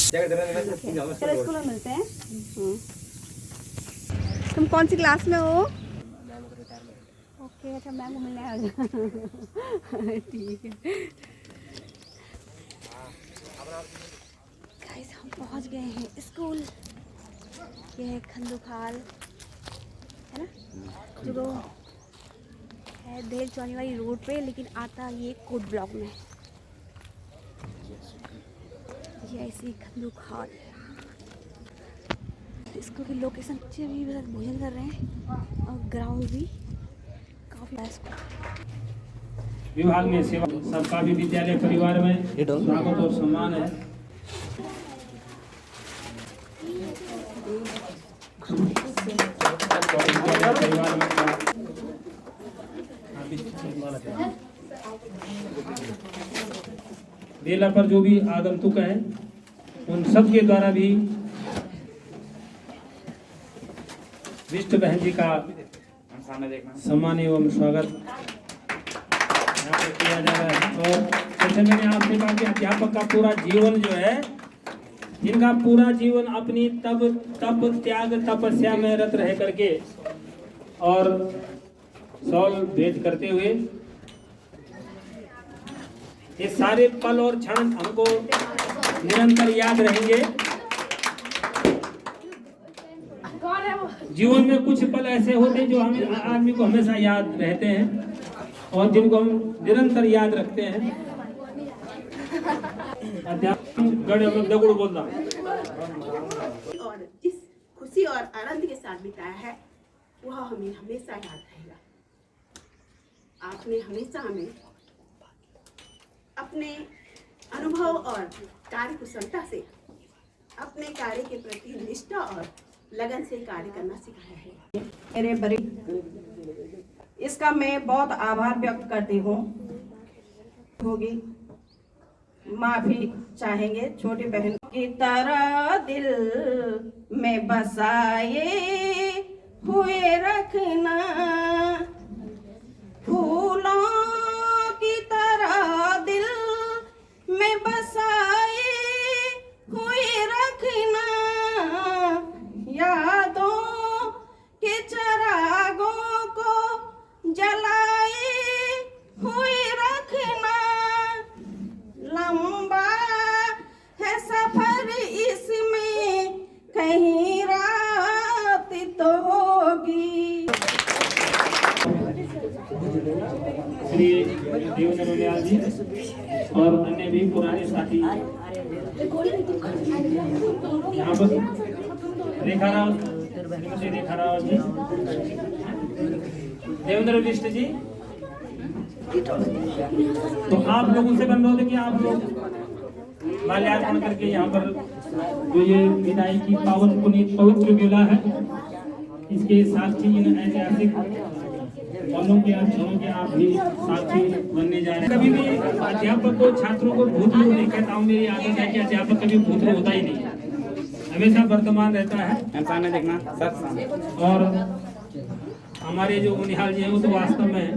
चलो स्कूल में मिलते हैं। तुम कौन सी क्लास में हो? ओके, अच्छा मैम को मिलने आ जाओ। ठीक है गाइस, हम पहुंच गए हैं स्कूल। ये है खंडूखाल, है ना, जो है देल चौनी वाली रोड पे, लेकिन आता ये कोट ब्लॉक में। ये ऐसी खंडूखाल स्कूल की लोकेशन। बच्चे भी भोजन कर रहे हैं और ग्राउंड भी काफी विभाग में सेवा सबका भी विद्यालय परिवार में स्वागत और सम्मान है। बेला पर जो भी आगंतुक हैं उन सब के द्वारा भी विष्ट बहन जी का सम्मान एवं स्वागत यहाँ पे किया जा रहा है। और जैसे मैंने आपसे कहा कि अध्यापक का पूरा जीवन जो है, जिनका पूरा जीवन अपनी तप त्याग तपस्या में रत रह करके और सौल भेद करते हुए ये सारे पल और क्षण हमको निरंतर याद रहेंगे। जीवन में कुछ पल ऐसे होते हैं जो हमें आदमी को हमेशा याद रहते हैं और जिनको हम निरंतर याद रखते हैं। दगुड़ बोलना और जिस खुशी और आनंद के साथ बिताया है वह हमें हमेशा याद रहेगा। आपने हमेशा हमें अपने अनुभव और कार्य कुशलता से अपने कार्य के प्रति निष्ठा और लगन से कार्य करना सिखाया है। मेरे बड़े इसका मैं बहुत आभार व्यक्त करती हूँ। होगी माफी चाहेंगे। छोटी बहन की तरह दिल में बसाए हुए रखना, फूलों की तरह दिल में बसाए हुए रखना, यादों के चरागों को जलाए हुए रखना। लंबा है सफर इसमें कहीं रात तो होगी। श्री देवेंद्र नियाल जी और अन्य भी पुराने साथी यहाँ पर रेखा राव जी, देवेंद्र विष्ट जी। तो आप लोगों से अनुरोध है कि आप लोग माल्यार्पण करके यहाँ पर जो ये विदाई की पावन पुनीत पवित्र बेला है, इसके साक्षी इन ऐतिहासिक पलों के क्षणों के आप भी साक्षी बनने जा रहे हैं। कभी भी अध्यापक को छात्रों को भूतपूर्व नहीं कहता हूँ। मेरी आदत है कि अध्यापक कभी भूतपूर्व होता ही नहीं, हमेशा वर्तमान रहता है। सामने देखना सर। और हमारे जो निहाल जी हैं वो तो वास्तव में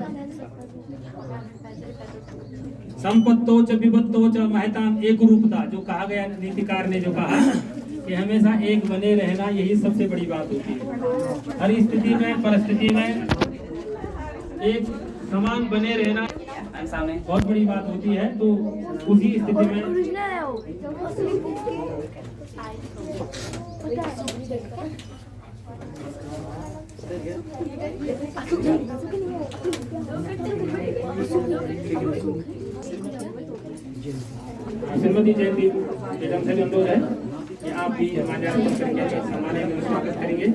संपत्तो च विपत्तो च महताम एक रूपता, जो कहा गया नीतिकार ने जो कहा कि हमेशा एक बने रहना, यही सबसे बड़ी बात होती है। हर स्थिति में परिस्थिति में एक समान बने रहना बहुत बड़ी बात होती है। तो उसी स्थिति में श्रीमती जयंती मैडम से अनुरोध है कि आप भी हमारे आगमन करके हमारे स्वागत करेंगे।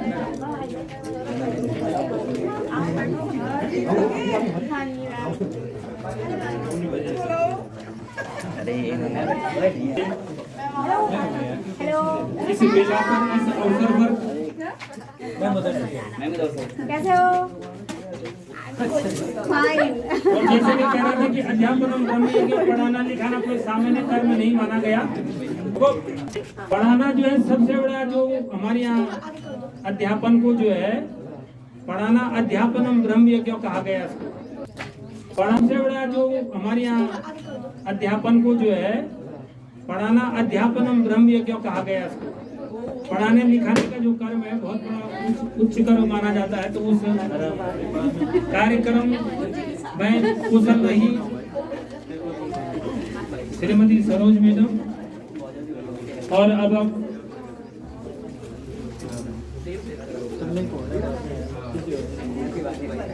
इस बेला पर, इस अवसर पर कैसे हो? फाइन। और जैसे मैं कह रहा था कि अध्यापन पढ़ाना लिखाना कोई सामान्य कर्म नहीं माना गया। तो पढ़ाना जो है सबसे बड़ा, जो हमारे यहाँ अध्यापन को जो है पढ़ाना अध्यापनम ब्रह्म यज्ञ कहा गया इसको। पढ़ाने से बड़ा जो हमारे यहाँ अध्यापन को जो है पढ़ाना अध्यापनम ब्रह्म यज्ञ कहा गया इसको। पढ़ाने लिखाने का जो कर्म है बहुत बड़ा उच्च कर्म माना जाता है। तो उस कार्यक्रम में कुशल रही श्रीमती सरोज मैडम। और अब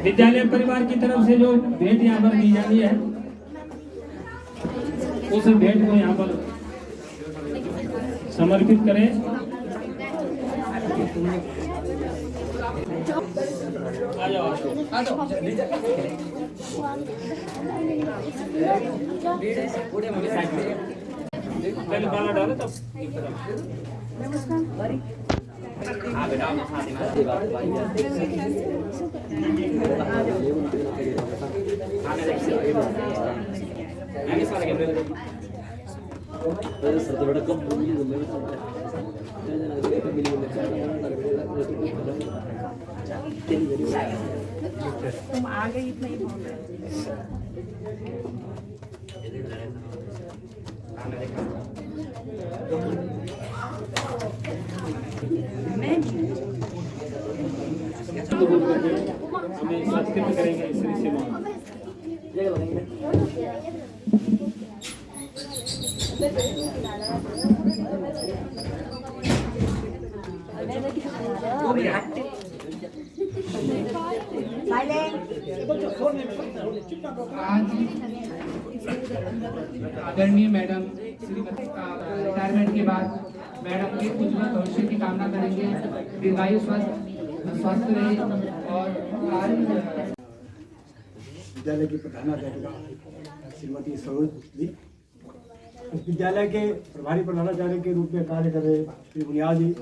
विद्यालय परिवार की तरफ से जो भेंट यहाँ पर दी जानी है उस भेंट को यहाँ पर समर्पित करें। आ जाओ पहले बाला डालो तब तुम आगे इतना ही बोल रहे हमें सत्कृत करेंगे श्री सेवा। आदरणीय मैडम श्रीमती रिटायरमेंट के बाद मैडम के उज्जवल भविष्य की कामना करेंगे। दीर्घायु स्वस्थ रहे और विद्यालय की प्रधानाध्यापिका श्रीमती सरोज जी, इस विद्यालय के प्रभारी प्रधानाचार्य के रूप में कार्य कर रहे श्री बुनियाद जी,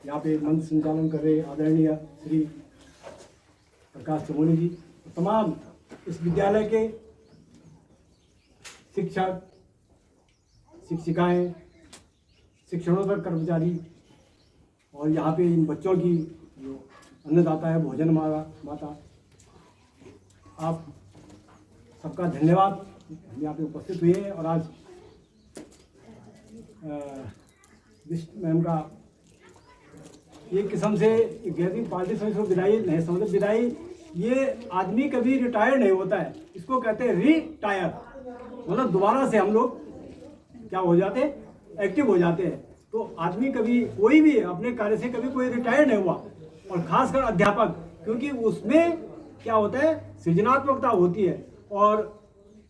यहाँ पे मंच संचालन कर रहे आदरणीय श्री प्रकाश चमोली जी, तमाम इस विद्यालय के शिक्षक शिक्षिकाएं, शिक्षणोत्तर कर्मचारी और यहाँ पे इन बच्चों की जो अन्नदाता है भोजन माता, आप सबका धन्यवाद। हम यहाँ पे उपस्थित हुए हैं और आज मैम का एक किस्म से गैदरिंग पार्टी समझ लो, विदाई नहीं समझ, विदाई ये आदमी कभी रिटायर नहीं होता है, इसको कहते हैं रिटायर, मतलब दोबारा से हम लोग क्या हो जाते हैं, एक्टिव हो जाते हैं। तो आदमी कभी कोई भी अपने कार्य से कभी कोई रिटायर नहीं हुआ, और खासकर अध्यापक, क्योंकि उसमें क्या होता है सृजनात्मकता होती है। और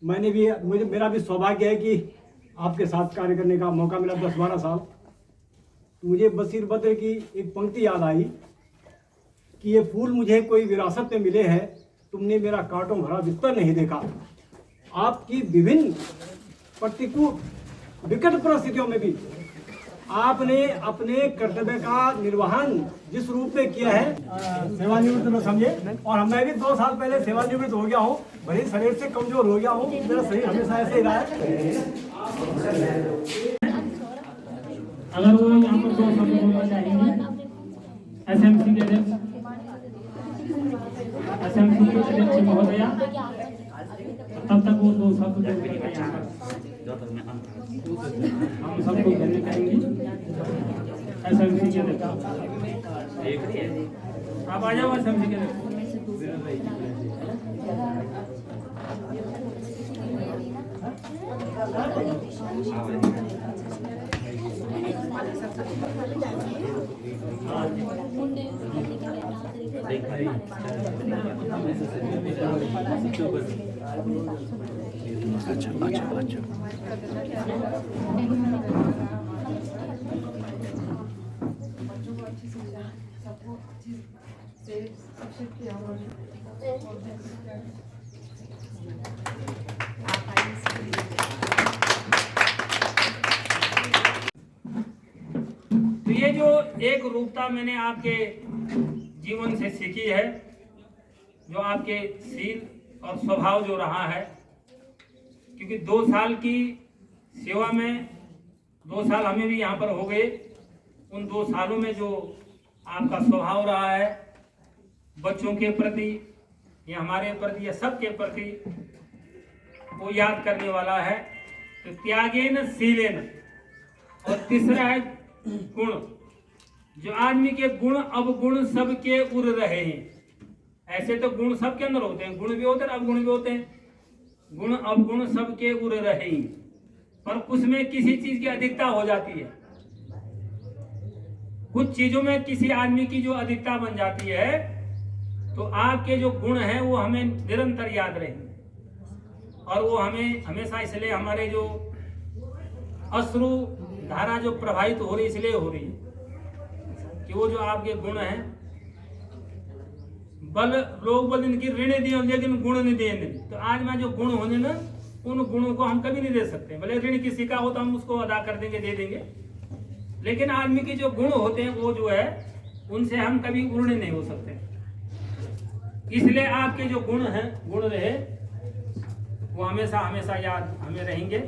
मैंने भी मेरा भी सौभाग्य है कि आपके साथ कार्य करने का मौका मिला 10-12 साल। मुझे बशीर बद्र की एक पंक्ति याद आई कि ये फूल मुझे कोई विरासत में मिले हैं, तुमने मेरा कांटों भरा बिस्तर नहीं देखा। आपकी विभिन्न प्रतिकूल विकट परिस्थितियों में भी आपने अपने कर्तव्य का निर्वहन जिस रूप में किया है, सेवानिवृत्त में समझे। और मैं भी 2 साल पहले सेवानिवृत्त हो गया हूँ, भले शरीर से कमजोर हो गया हूँ, मेरा शरीर हमेशा ऐसे ही रहा है। अगर वो यहाँ पर 2 शब्द बोलना चाहेंगे एसएमसी के अध्यक्ष महोदया, तब तक वो 2 शब्द बोलेंगे। यहाँ हम सबको धन्य करेंगे। एसएमसी के अध्यक्ष आप आ जाओ। एसएमसी के अध्यक्ष तो ये जो एक रूपता मैंने आपके जीवन से सीखी है, जो आपके शील और स्वभाव जो रहा है, क्योंकि 2 साल की सेवा में 2 साल हमें भी यहाँ पर हो गए। उन 2 सालों में जो आपका स्वभाव रहा है बच्चों के प्रति या हमारे प्रति या सबके प्रति, वो याद करने वाला है। तो त्यागेन शीलेन और तीसरा है गुण। जो आदमी के गुण अवगुण सबके उड़ रहे हैं। ऐसे तो गुण सबके अंदर होते हैं, गुण भी होते हैं अवगुण भी होते हैं। गुण अवगुण सबके उड़ रहे हैं, पर उसमें किसी चीज की अधिकता हो जाती है। कुछ चीजों में किसी आदमी की जो अधिकता बन जाती है, तो आपके जो गुण हैं वो हमें निरंतर याद रहेंगे और वो हमें हमेशा, इसलिए हमारे जो अश्रु धारा जो प्रभावित हो रही इसलिए हो रही है कि वो जो आपके गुण हैं, बल लोग बोलते हैं कि ऋण दिए लेकिन गुण नहीं दिए। तो आज में जो गुण होने ना, उन गुणों को हम कभी नहीं दे सकते। भले ऋण किसी का हो तो हम उसको अदा कर देंगे, दे देंगे, लेकिन आदमी के जो गुण होते हैं वो जो है उनसे हम कभी ऋणी नहीं हो सकते। इसलिए आपके जो गुण हैं, गुण रहे वो हमेशा हमेशा याद हमें रहेंगे।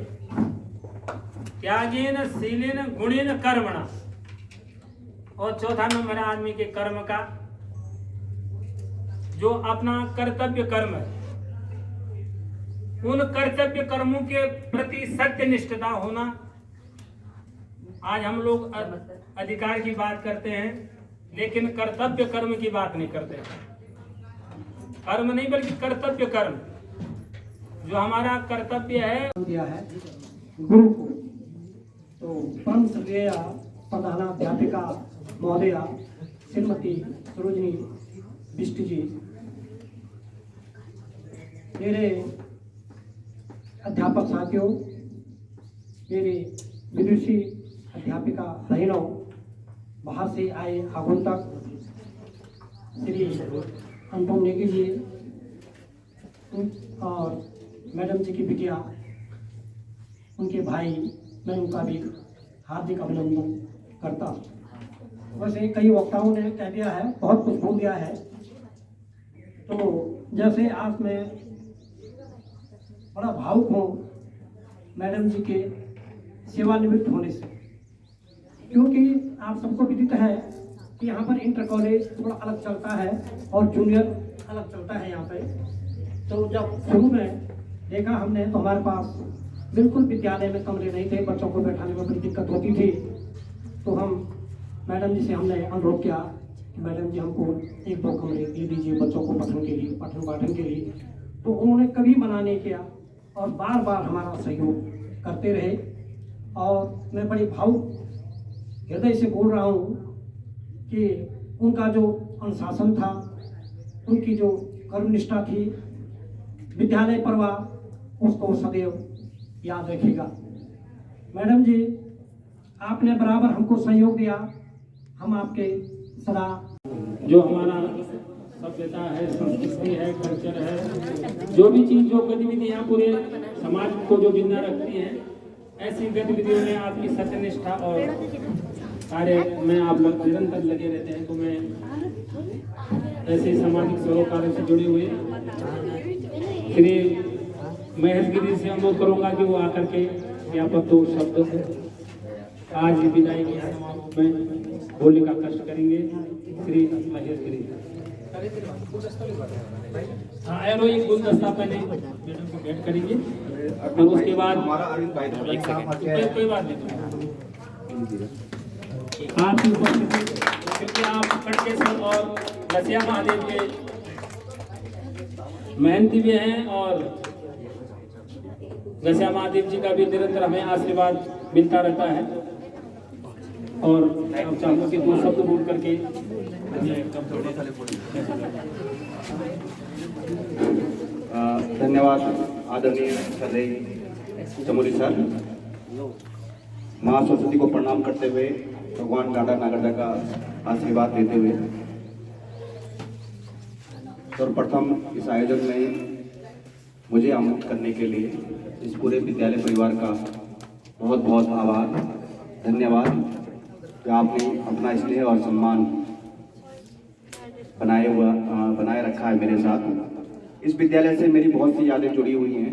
त्यागेन शीलेन गुणेन कर्मणा। और चौथा नंबर है आदमी के कर्म का, जो अपना कर्तव्य कर्म है, उन कर्तव्य कर्मों के प्रति सत्यनिष्ठता होना। आज हम लोग अधिकार की बात करते हैं लेकिन कर्तव्य कर्म की बात नहीं करते। कर्म नहीं बल्कि कर्तव्य कर्म, जो हमारा कर्तव्य है। दिया है गुरु को। तो परम श्रेय प्रधानाध्यापिका महोदया श्रीमती सरोजनी बिष्ट जी, मेरे अध्यापक साथियों, मेरे विदुषी अध्यापिका बहनों, बाहर से आए आगंतुक श्री अनुपम नेगी जी और मैडम जी की बिटिया, उनके भाई, मैं उनका भी हार्दिक अभिनंदन करता हूँ। वैसे कई वक्ताओं ने कह दिया है, बहुत कुछ बोल दिया है। तो जैसे आज मैं बड़ा भावुक हूँ मैडम जी के सेवानिवृत्त होने से, क्योंकि आप सबको विदित है कि यहाँ पर इंटर कॉलेज थोड़ा अलग चलता है और जूनियर अलग चलता है यहाँ पे। तो जब शुरू में देखा हमने तो हमारे पास बिल्कुल विद्यालय में कमरे नहीं थे, बच्चों को बैठाने में बड़ी दिक्कत होती थी। तो हम मैडम जी से हमने अनुरोध किया कि मैडम जी हमको 1-2 कमरे दे दीजिए बच्चों को पठन के लिए, पठन पाठन के लिए। तो उन्होंने कभी मना नहीं किया और बार बार हमारा सहयोग करते रहे। और मैं बड़ी भावुक हृदय से बोल रहा हूँ कि उनका जो अनुशासन था, उनकी जो कर्मनिष्ठा थी, विद्यालय परिवार उसको सदैव याद रखिएगा। मैडम जी, आपने बराबर हमको सहयोग दिया, हम आपके सदा। जो हमारा सभ्यता है, संस्कृति है, कल्चर है, जो भी चीज, जो गतिविधियां पूरे समाज को जो जिंदा रखती हैं, ऐसी गतिविधियों में आपकी सत्यनिष्ठा और कार्य में आप लोग निरंतर लगे रहते हैं। तो मैं ऐसे सामाजिक सरोकारों से जुड़े हुए श्री महेश गिरी से अनुरोध करूंगा कि वो आकर के यहाँ पर 2 शब्द आज विदाई के समारोह में बोलने का कष्ट करेंगे। श्री महेश गिरी। हाँ, एरो एक गुलदस्ता पहले मैडम को भेंट करेंगे और उसके बाद कोई बात नहीं, आपकी उपस्थिति, क्योंकि आप कटकेश्वर और रसिया महादेव के मेहनती भी हैं और रसिया महादेव जी का भी निरंतर हमें आशीर्वाद मिलता रहता है। और चाहूँगा कि 2 शब्द बोल करके धन्यवाद आदरणीय सदैव चमोली सर। माँ सरस्वती को प्रणाम करते हुए, भगवान गाडा नागरदा का आशीर्वाद देते हुए, सर्वप्रथम इस आयोजन में मुझे आमंत्रित करने के लिए इस पूरे विद्यालय परिवार का बहुत बहुत आभार, धन्यवाद कि आपने अपना स्नेह और सम्मान बनाए रखा है मेरे साथ। इस विद्यालय से मेरी बहुत सी यादें जुड़ी हुई हैं।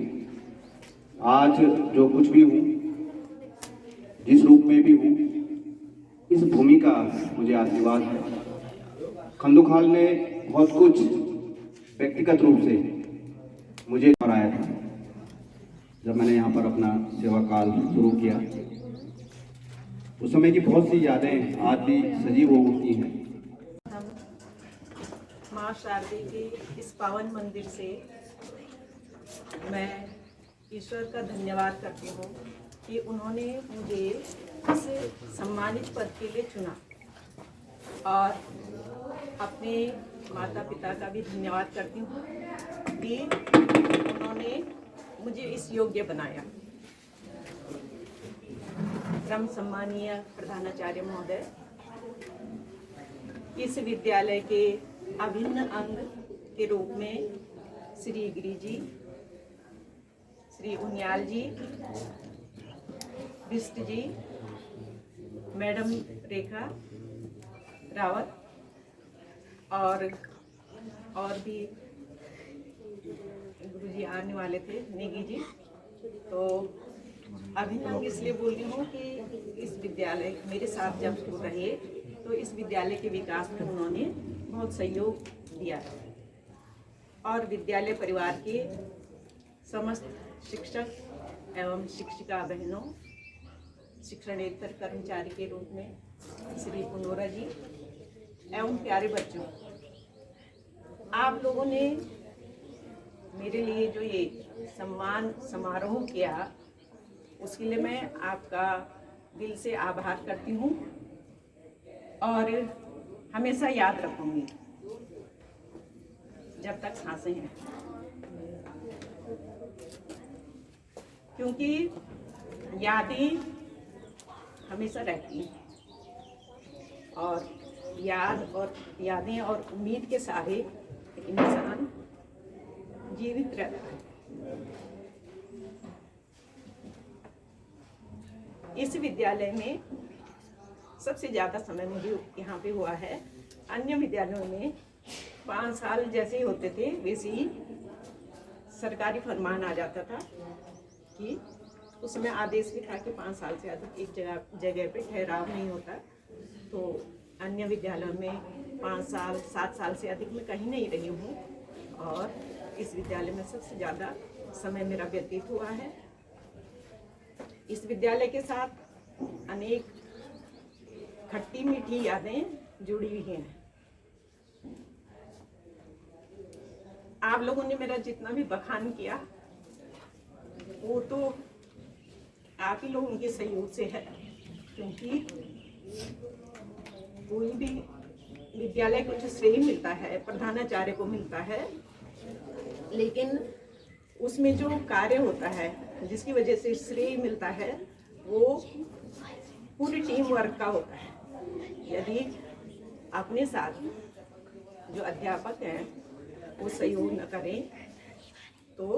आज जो कुछ भी हूँ, जिस रूप में भी हूँ, इस भूमि का मुझे आशीर्वाद है। खंडूखाल ने बहुत कुछ व्यक्तिगत रूप से मुझे कराया था जब मैंने यहाँ पर अपना सेवा काल शुरू किया। उस समय की बहुत सी यादें आज भी सजीव हो उठती हैं। हम माँ शारदे के इस पावन मंदिर से मैं ईश्वर का धन्यवाद करती हूँ कि उन्होंने मुझे इस सम्मानित पद के लिए चुना, और अपने माता पिता का भी धन्यवाद करती हूँ कि उन्होंने मुझे इस योग्य बनाया। परम सम्मानीय प्रधानाचार्य महोदय, इस विद्यालय के अभिन्न अंग के रूप में श्री गिरी जी, श्री उनियाल जी, बिष्ट जी, मैडम रेखा रावत और भी गुरुजी आने वाले थे, नेगी जी। तो अभिनव इसलिए बोल रही हूँ कि इस विद्यालय मेरे साथ जब वो रहे तो इस विद्यालय के विकास में उन्होंने बहुत सहयोग दिया है, और विद्यालय परिवार के समस्त शिक्षक एवं शिक्षिका बहनों, शिक्षणेतर कर्मचारी के रूप में श्री पुनोरा जी एवं प्यारे बच्चों, आप लोगों ने मेरे लिए जो ये सम्मान समारोह किया, उसके लिए मैं आपका दिल से आभार करती हूँ और हमेशा याद रखूँगी जब तक सांसें हैं, क्योंकि यादें हमेशा रहती हैं और यादें और उम्मीद के सहारे इंसान जीवित रहता है। इस विद्यालय में सबसे ज़्यादा समय मुझे यहाँ पे हुआ है। अन्य विद्यालयों में 5 साल जैसे ही होते थे वैसे ही सरकारी फरमान आ जाता था कि उसमें आदेश भी था कि 5 साल से अधिक एक जगह पे ठहराव नहीं होता। तो अन्य विद्यालयों में 5 साल 7 साल से अधिक मैं कहीं नहीं रही हूँ, और इस विद्यालय में सबसे ज़्यादा समय मेरा व्यतीत हुआ है। इस विद्यालय के साथ अनेक खट्टी मीठी यादें जुड़ी हुई हैं। आप लोगों ने मेरा जितना भी बखान किया वो तो आप ही लोगों के सहयोग से है, क्योंकि कोई भी विद्यालय को जो श्रेय मिलता है प्रधानाचार्य को मिलता है, लेकिन उसमें जो कार्य होता है जिसकी वजह से श्रेय मिलता है वो पूरी टीम वर्क का होता है। यदि अपने साथ जो अध्यापक हैं वो सहयोग न करें तो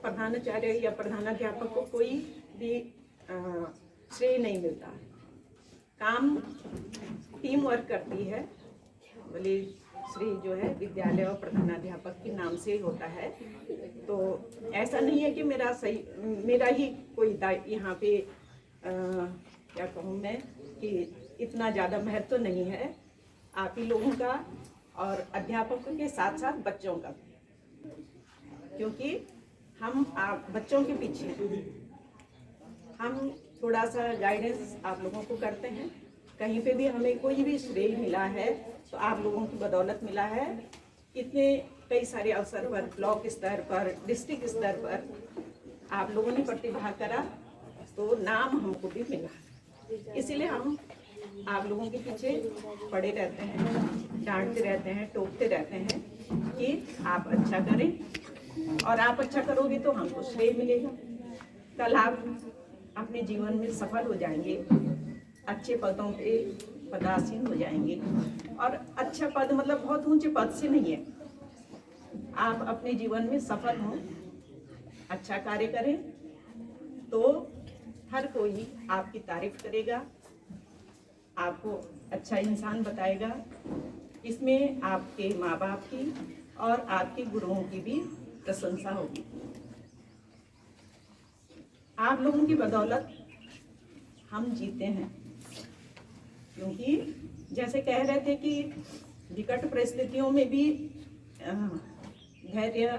प्रधानाचार्य या प्रधानाध्यापक को कोई भी श्रेय नहीं मिलता। काम टीम वर्क करती है, भले श्रेय जो है विद्यालय और प्रधानाध्यापक के नाम से होता है। तो ऐसा नहीं है कि मेरा ही कोई यहाँ पे क्या कहूँ मैं कि इतना ज़्यादा महत्व तो नहीं है। आप ही लोगों का और अध्यापकों के साथ साथ बच्चों का, क्योंकि हम आप बच्चों के पीछे हैं। हम थोड़ा सा गाइडेंस आप लोगों को करते हैं। कहीं पे भी हमें कोई भी श्रेय मिला है तो आप लोगों की बदौलत मिला है। इतने कई सारे अवसर पर ब्लॉक स्तर पर, डिस्ट्रिक्ट स्तर पर आप लोगों ने प्रतिभा करा तो नाम हमको भी मिला। इसीलिए हम आप लोगों के पीछे पड़े रहते हैं, डांटते रहते हैं, टोकते रहते हैं कि आप अच्छा करें, और आप अच्छा करोगे तो हमको श्रेय मिलेगा। कल आप अपने जीवन में सफल हो जाएंगे, अच्छे पदों पे पदासीन हो जाएंगे। और अच्छा पद मतलब बहुत ऊंचे पद से नहीं है, आप अपने जीवन में सफल हों, अच्छा कार्य करें तो हर कोई आपकी तारीफ करेगा, आपको अच्छा इंसान बताएगा। इसमें आपके माँ बाप की और आपके गुरुओं की भी प्रशंसा होगी। आप लोगों की बदौलत हम जीते हैं, क्योंकि जैसे कह रहे थे कि विकट परिस्थितियों में भी धैर्य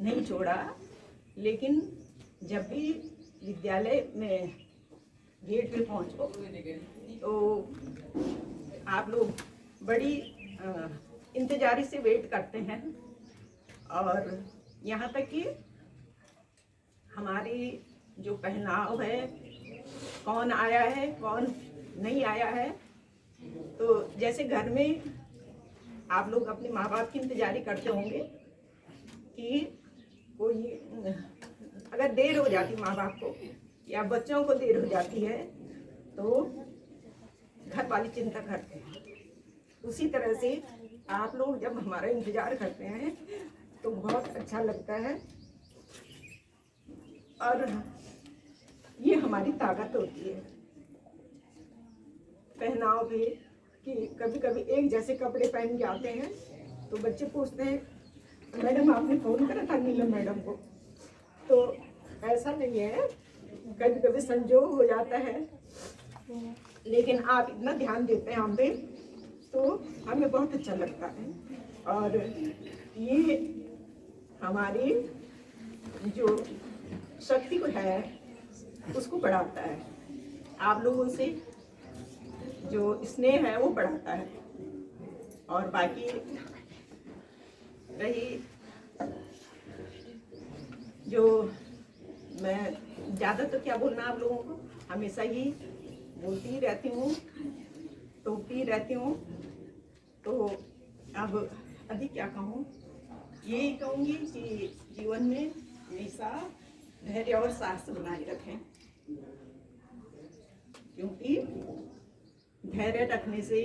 नहीं छोड़ा, लेकिन जब भी विद्यालय में गेट पे पहुंचो तो आप लोग बड़ी इंतजारी से वेट करते हैं। और यहाँ तक कि हमारी जो पहनाव है, कौन आया है कौन नहीं आया है, तो जैसे घर में आप लोग अपने माँ बाप की इंतजारी करते होंगे कि कोई अगर देर हो जाती माँ बाप को या बच्चों को देर हो जाती है तो घर वाली चिंता करते हैं, उसी तरह से आप लोग जब हमारा इंतजार करते हैं तो बहुत अच्छा लगता है। और ये हमारी ताकत होती है पहनाव पे कि कभी कभी एक जैसे कपड़े पहन के आते हैं तो बच्चे पूछते हैं मैडम आपने फ़ोन करा था नीलम मैडम को, तो ऐसा नहीं है, कभी कभी संजोग हो जाता है, लेकिन आप इतना ध्यान देते हैं हम पे तो हमें बहुत अच्छा लगता है। और ये हमारी जो शक्ति को है उसको बढ़ाता है, आप लोगों से जो स्नेह है वो बढ़ाता है। और बाकी रही जो मैं ज़्यादा तो क्या बोलना आप लोगों को, हमेशा ही बोलती ही रहती हूँ, टोकती रहती हूँ, तो अब अधिक क्या कहूँ, यही कहूँगी कि जीवन में हमेशा धैर्य और साहस बनाए रखें, क्योंकि धैर्य रखने से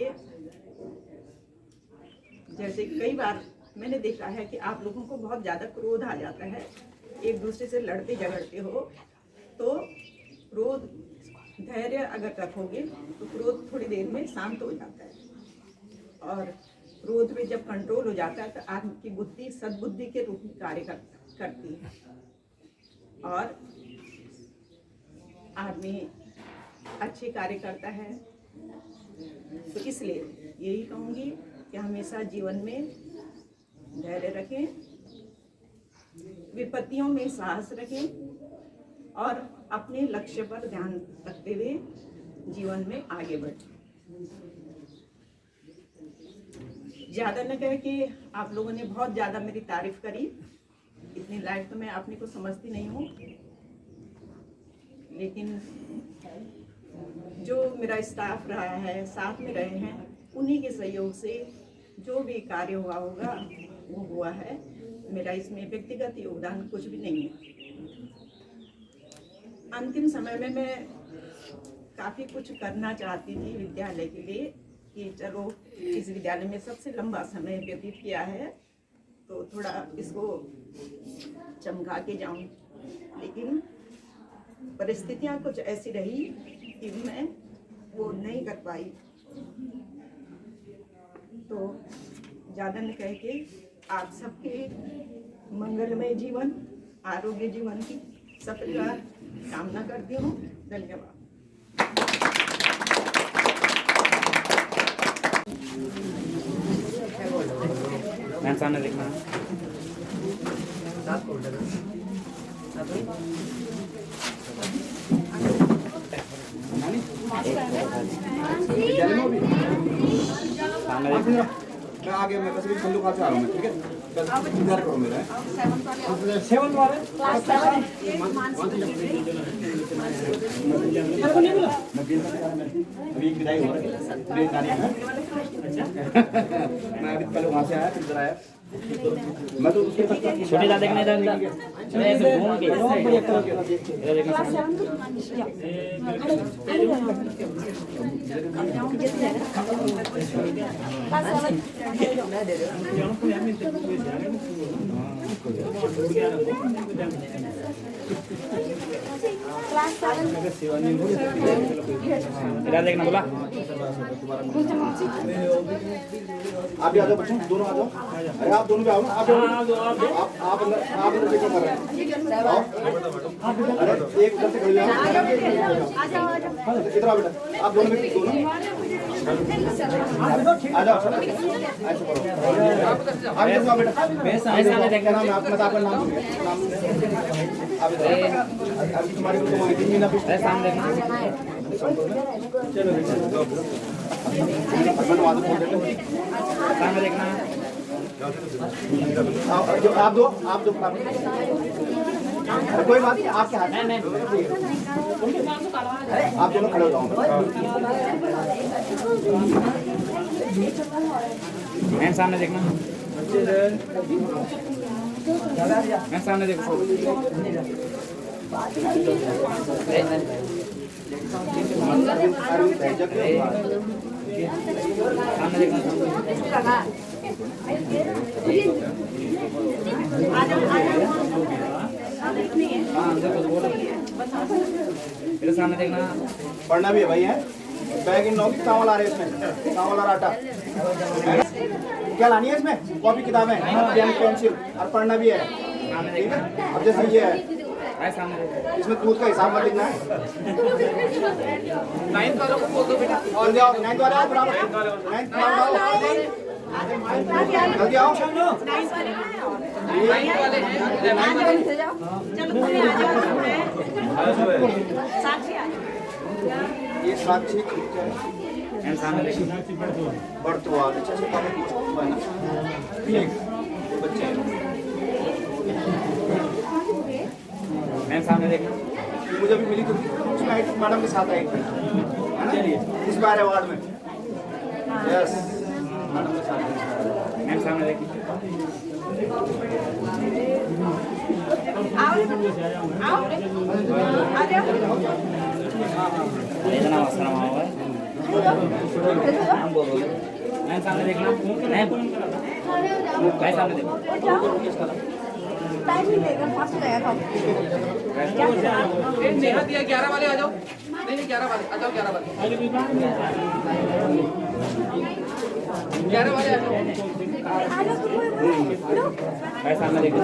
जैसे कई बार मैंने देखा है कि आप लोगों को बहुत ज़्यादा क्रोध आ जाता है, एक दूसरे से लड़ते झगड़ते हो, तो क्रोध धैर्य अगर रखोगे तो क्रोध थोड़ी देर में शांत हो जाता है। और क्रोध में जब कंट्रोल हो जाता है तो आपकी बुद्धि सद्बुद्धि के रूप में कार्य करती है और आदमी अच्छे कार्य करता है। तो इसलिए यही कहूँगी कि हमेशा जीवन में धैर्य रखें, विपत्तियों में साहस रखें और अपने लक्ष्य पर ध्यान रखते हुए जीवन में आगे बढ़ें। ज़्यादा न कहे कि आप लोगों ने बहुत ज़्यादा मेरी तारीफ करी, इतनी लायक तो मैं अपने को समझती नहीं हूँ, लेकिन जो मेरा स्टाफ रहा है, साथ में रहे हैं, उन्हीं के सहयोग से जो भी कार्य हुआ होगा वो हुआ है। मेरा इसमें व्यक्तिगत योगदान कुछ भी नहीं है। अंतिम समय में मैं काफ़ी कुछ करना चाहती थी विद्यालय के लिए कि चलो इस विद्यालय में सबसे लंबा समय व्यतीत किया है तो थोड़ा इसको चमका के जाऊं, लेकिन परिस्थितियां कुछ ऐसी रही कि मैं वो नहीं कर पाई। तो ज़्यादा न कह के आप सबके मंगलमय जीवन, आरोग्य जीवन की सफलता कामना करती हूँ। धन्यवाद। मैम सामने देखना। मैं आ गया, मैं बस खंडू खा से आ रहा हूँ, ठीक है? बस इंतजार करो मेरा। 7 वाले मैं अभी एक विदाई हो रहा है, ट्रेन गाड़ी है। मैं अभी पहले वहाँ से आया, फिर इधर आया। मैं तो उसके साथ छोटे दादा देखना इधर ऐसे घूम के इधर देखना। इधर देखना बोला। आप भी आ जाओ बच्चों, दोनों आ जाओ। अरे आप दोनों भी आओ ना, आप अंदर देखो कर रहे हैं। अरे एक तरफ से खड़े जाओ, इधर आओ बेटा, आप दोनों में दोनों आ जाओ। ऐसे करो, आप इधर आओ बेटा। क्या नाम है आपका? आपका नाम आप इधर, अभी तुम्हारे को तो सामने आप दो कोई बात नहीं, आपके हाथ में आप दोनों खड़े हो जाओ। मैम सामने देखना, मैम सामने देखो। सामने देखना, मेरे सामने देखना। पढ़ना भी है भाई, है बैग इन नौकी चावल आ रहे हैं इसमें, चावल और आटा क्या लानी है इसमें, कॉपी किताबें, पेन पेंसिल और पढ़ना भी है, ठीक है। अब जैसे ये है इसमें दूध का हिसाब मत लिखना है। 9th वालों को बोल दो बेटा, और जाओ 9th वाले आओ, बराबर 9th वाले आओ, जल्दी आओ। 9th वाले हैं, ये साक्षी मैम सामने देखना। बर्तवाल अच्छा से काम है ना, ठीक बच्चे मैम सामने देखना। मुझे भी मिली तो उसमें आई मैडम के साथ आई थी, है ना, इस बार अवार्ड में। यस मैडम के साथ। मैम सामने देखना। इतना मस्त रहा हुआ है, नाम बोल दो। मैम सामने देखना, मैम सामने देखो। नेहा दिया 11 वाले आ जाओ, नहीं 11 वाले आ जाओ, 11 वाले 11 वाले आ जाओ। मैं सामने देखो,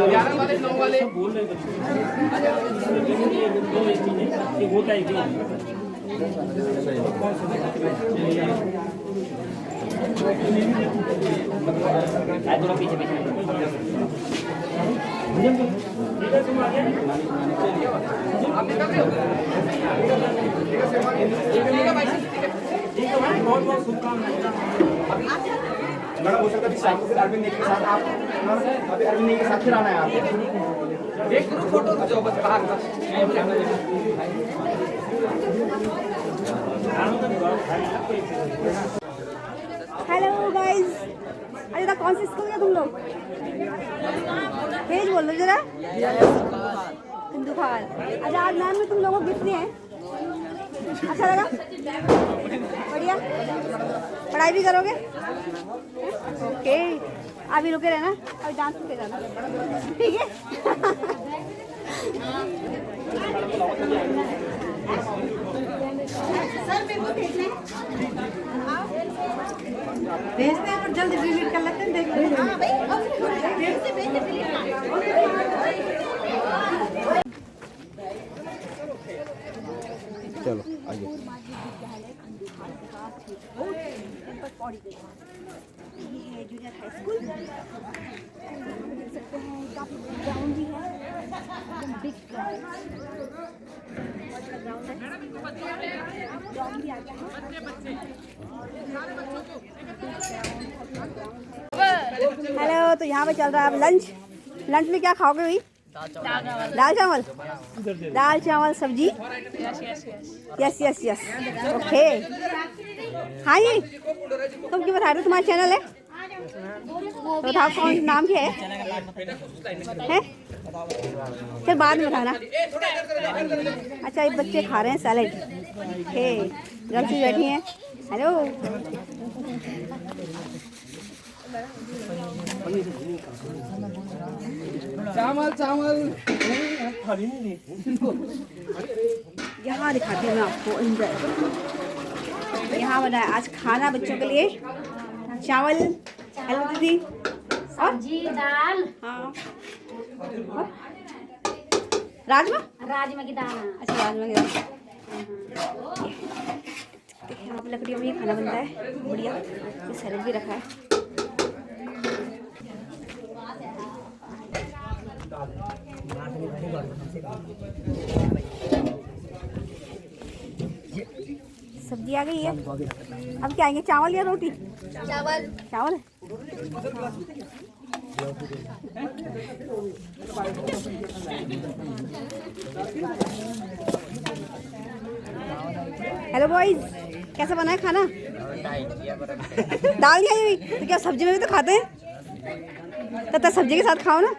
11 वाले 9 वाले होता है थोड़ा पीछे पीछे। आप निकल रहे हो? बहुत बहुत शुभकामनाएं। मैडम हो सकता है शाम को फिर अरविंद के साथ आप अभी अरविंद के साथ फिर आना है आप। एक ग्रुप फोटो खींचो बस बाहर का। हेलो गाइस, अरे दा कौन सी स्कूल है तुम लोग? तेज बोलो जरा। खंडूखाल। अच्छा आज मैम ने तुम लोगों को गिफ्ट दिए हैं, अच्छा लगा? बढ़िया। पढ़ाई भी करोगे? ओके, अभी रुके रहना और डांस करके जाना, ठीक है? भेजते हैं पर जल्दी डिलीट कर लेते हैं, देख लेते हैं। हाँ भाई, भेजते डिलीट ना। चलो आइए। ये है जूनियर हाई स्कूल, देख सकते हैं काफी ग्राउंड भी है, एकदम बिग ग्राउंड है, ग्राउंड भी आता है। हेलो, तो यहाँ पे चल रहा है अब लंच। लंच में क्या खाओगे भाई? दाल चावल, दाल चावल सब्जी। Yes yes yes, okay. हाँ ये तुम क्यों बता रहे हो, तुम्हारा चैनल है तो बताओ कौन, नाम क्या है? फिर बाद में बताना। अच्छा, ये बच्चे खा रहे हैं सैलेड। ओके, गर्ल्स भी बैठी हैं। हेलो, चावल चावल यहाँ दिखाती हूँ मैं आपको अंदर। यहाँ बना है आज खाना बच्चों के लिए, चावल। हेलो दीदी। सब्जी दाल। हाँ, राजमा, राजमा की दाल। अच्छा राजमा की दाल। यहाँ पे लकड़ियों में ये खाना बनता है, बढ़िया। ये सैलेड भी रखा है। सब्जी आ गई है। अब क्या आएंगे, चावल या रोटी? चावल। चावल है। हेलो बॉयज, कैसा बना है खाना? दाल नहीं आई हुई तो क्या सब्जी में भी तो खाते हैं, तब तक सब्जी के साथ खाओ ना।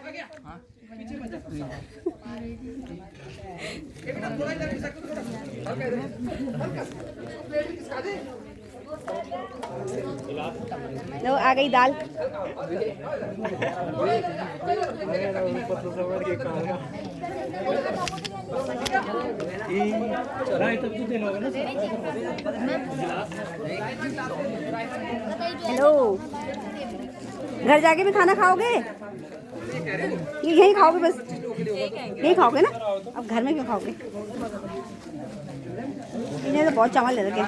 लो आ गई दाल। हेलो, घर जाके भी खाना खाओगे? ये यहीं खाओगे बस? यहीं खाओगे ना? अब घर में क्यों खाओगे? इन्हें तो बहुत चावल ले रखे।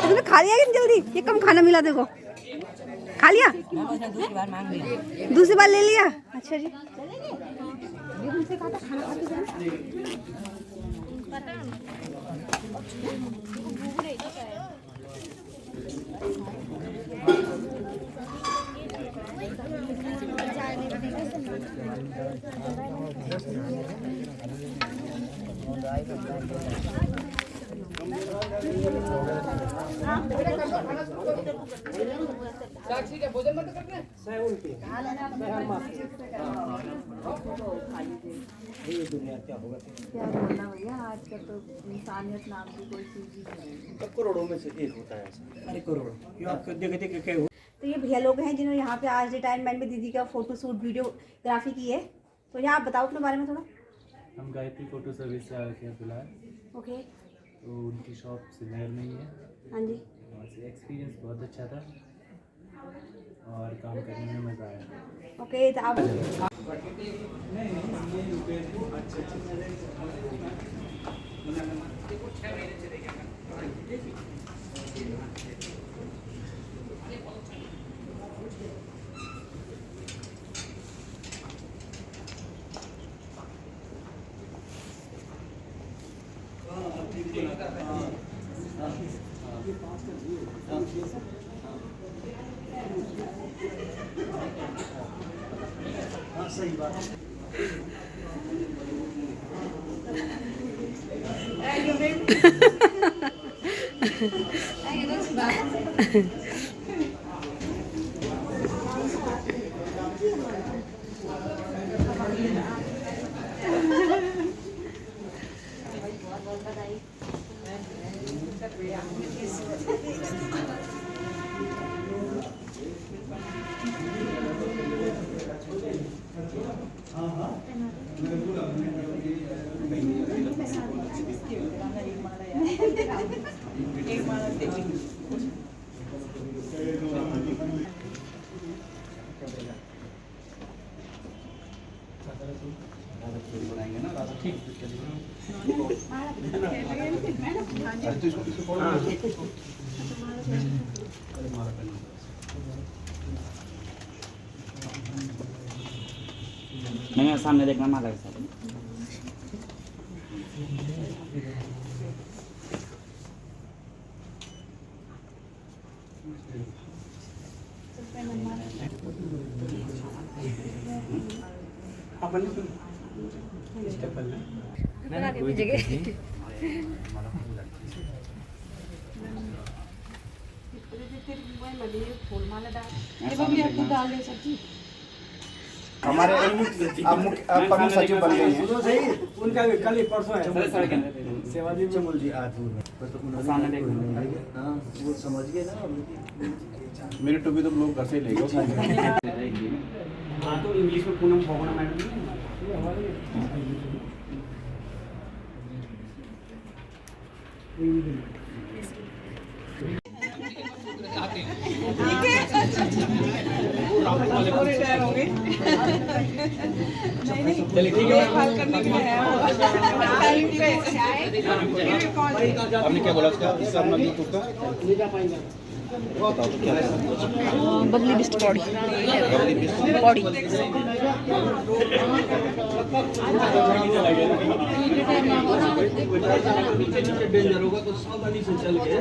तुमने खा लिया कि जल्दी? ये कम खाना मिला देखो। खा लिया? दूसरी बार ले लिया? अच्छा जी। भोजन मत करना। क्या होगा? क्या बोलना भैया, आजकल तो इंसानियत नाम की कोई चीज ही नहीं है। करोड़ों में से एक होता है ऐसा। अरे करोड़ों, ये आप देख के तो ये भैया लोग हैं जिन्होंने यहाँ पे आज रिटायरमेंट में दीदी का फोटो शूट वीडियोग्राफी की है। तो यहाँ आप बताओ अपने बारे में थोड़ा। हम गायत्री फोटो सर्विस से आए थे फिलहाल। ओके। तो उनकी शॉप सिलनर में ही है। हाँ जी। वहाँ से एक्सपीरियंस बहुत अच्छा था और काम करने में मज़ा आया। ओके, तो आप सही बात। नहीं, सामने देखना माला के साथ। हमारे अब प्रमुख सचिव बन गए हैं। सही, उनका भी कल ही परसों है। सेवादेव चमुल जी आतूर में सामने देखना। हाँ, वो समझ गए ना। मेरे टोपी तो लोग घर से ले गए। हाँ, तो इंग्लिश में पूनम भोगना मैडम आपने क्या बोला उसका यूट्यूब का? बबली बिस्ट बॉडी बॉडी डेंजर होगा तो सावधानी से चल के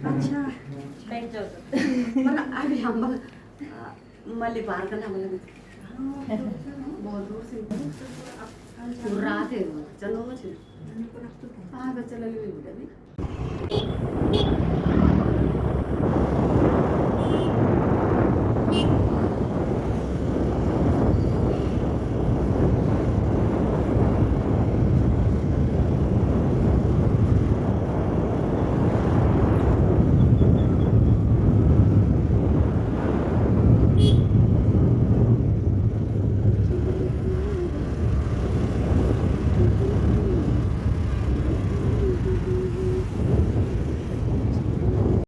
अच्छा मला अभी हम मल्ली बाहर करना मतलब बहुत दूर से रात है चलो चलो हाँ बच्चा लगे